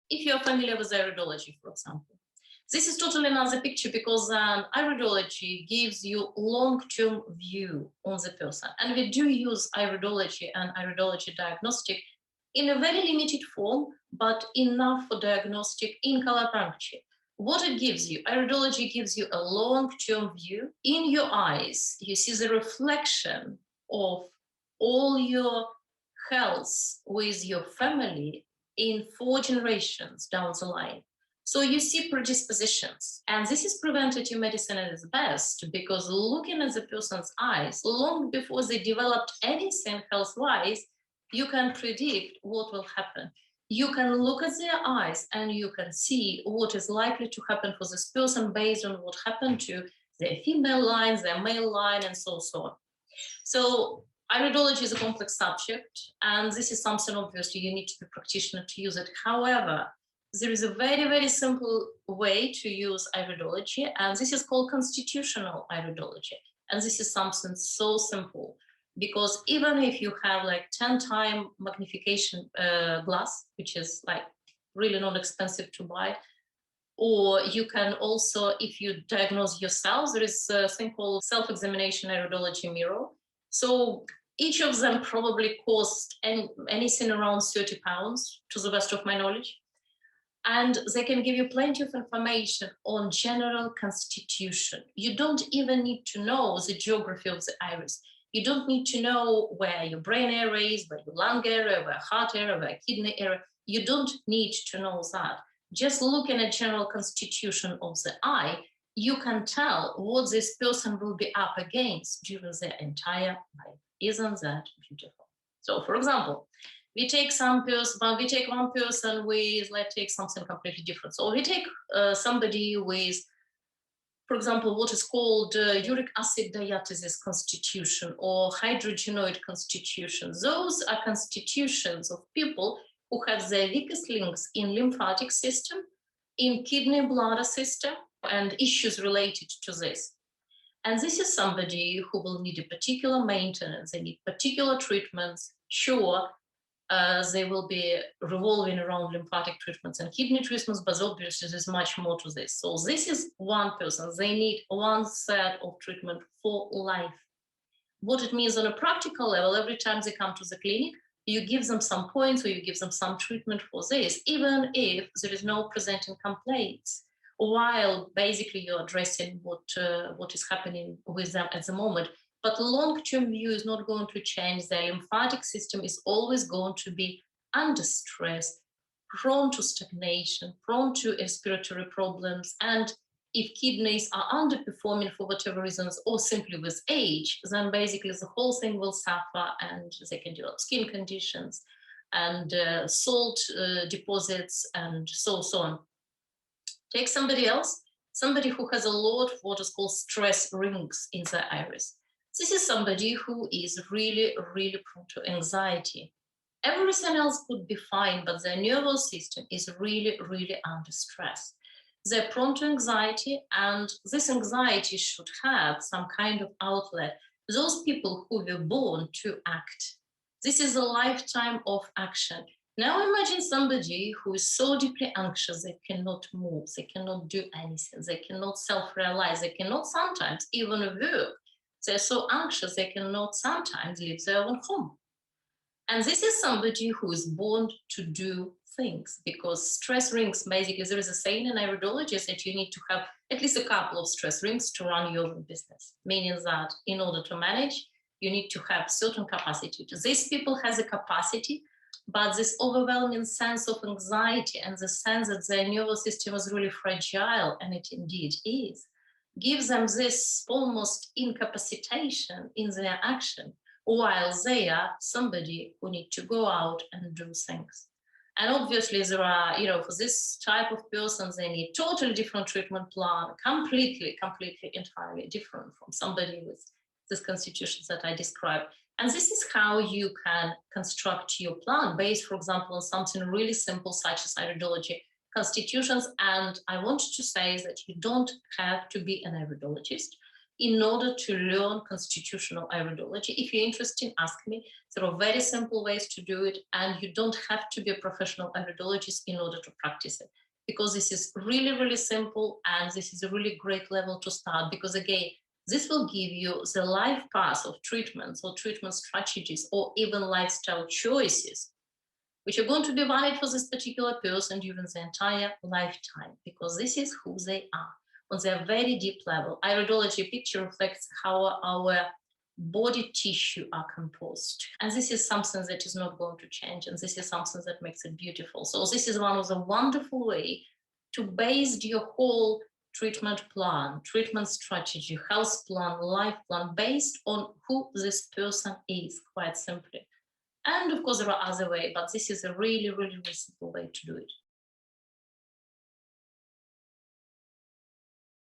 if you're familiar with iridology, for example. This is totally another picture because iridology gives you long-term view on the person. And we do use iridology and iridology diagnostic in a very limited form, but enough for diagnostic in Colourpuncture. What it gives you, iridology gives you a long-term view. In your eyes, you see the reflection of all your health with your family in 4 generations down the line. So you see predispositions, and this is preventative medicine at its best, because looking at the person's eyes long before they developed anything health-wise, you can predict what will happen. You can look at their eyes and you can see what is likely to happen for this person based on what happened to their female lines, their male line, and so on. So iridology is a complex subject, and this is something obviously you need to be a practitioner to use it. However, there is a very, very simple way to use iridology, and this is called Constitutional Iridology. And this is something so simple, because even if you have like 10-time magnification glass, which is like really not expensive to buy, or you can also, if you diagnose yourself, there is a thing called self-examination iridology mirror. So each of them probably cost anything around 30 pounds, to the best of my knowledge. And they can give you plenty of information on general constitution. You don't even need to know the geography of the iris. You don't need to know where your brain area is, where your lung area, where heart area, where kidney area. You don't need to know that. Just looking at general constitution of the eye, you can tell what this person will be up against during their entire life. Isn't that beautiful? So, for example, we take one person with, let's take something completely different. So we take somebody with, for example, what is called uric acid diathesis constitution or hydrogenoid constitution. Those are constitutions of people who have their weakest links in lymphatic system, in kidney bladder system, and issues related to this. And this is somebody who will need a particular maintenance, they need particular treatments. Sure, they will be revolving around lymphatic treatments and kidney treatments, but obviously there's much more to this. So this is one person. They need one set of treatment for life. What it means on a practical level, every time they come to the clinic, you give them some points or you give them some treatment for this, even if there is no presenting complaints, while basically you're addressing what is happening with them at the moment. But long-term view is not going to change. Their lymphatic system is always going to be under stress, prone to stagnation, prone to respiratory problems. And if kidneys are underperforming for whatever reasons, or simply with age, then basically the whole thing will suffer and they can develop skin conditions and salt deposits and so on. Take somebody else, somebody who has a lot of what is called stress rings in the iris. This is somebody who is really, really prone to anxiety. Everything else could be fine, but their nervous system is really, really under stress. They're prone to anxiety, and this anxiety should have some kind of outlet. Those people who were born to act. This is a lifetime of action. Now imagine somebody who is so deeply anxious, they cannot move, they cannot do anything, they cannot self-realize, they cannot sometimes even work. They're so anxious, they cannot sometimes leave their own home. And this is somebody who is born to do things, because stress rings, basically, there is a saying in iridology that you need to have at least a couple of stress rings to run your own business, meaning that in order to manage, you need to have certain capacity. These people has a capacity, but this overwhelming sense of anxiety and the sense that their nervous system is really fragile, and it indeed is, gives them this almost incapacitation in their action, while they are somebody who need to go out and do things. And obviously there are, for this type of persons, they need totally different treatment plan, completely, entirely different from somebody with these constitutions that I described. And this is how you can construct your plan based, for example, on something really simple such as iridology constitutions. And I wanted to say that you don't have to be an iridologist. in order to learn constitutional iridology. If you're interested, ask me. There are very simple ways to do it, and you don't have to be a professional iridologist in order to practice it, because this is really, really simple, and this is a really great level to start, because again, this will give you the life path of treatments or treatment strategies or even lifestyle choices, which are going to be valid for this particular person during the entire lifetime, because this is who they are on their very deep level. Iridology picture reflects how our body tissue are composed. And this is something that is not going to change. And this is something that makes it beautiful. So this is one of the wonderful way to base your whole treatment plan, treatment strategy, health plan, life plan, based on who this person is, quite simply. And of course, there are other ways, but this is a really, really, really simple way to do it.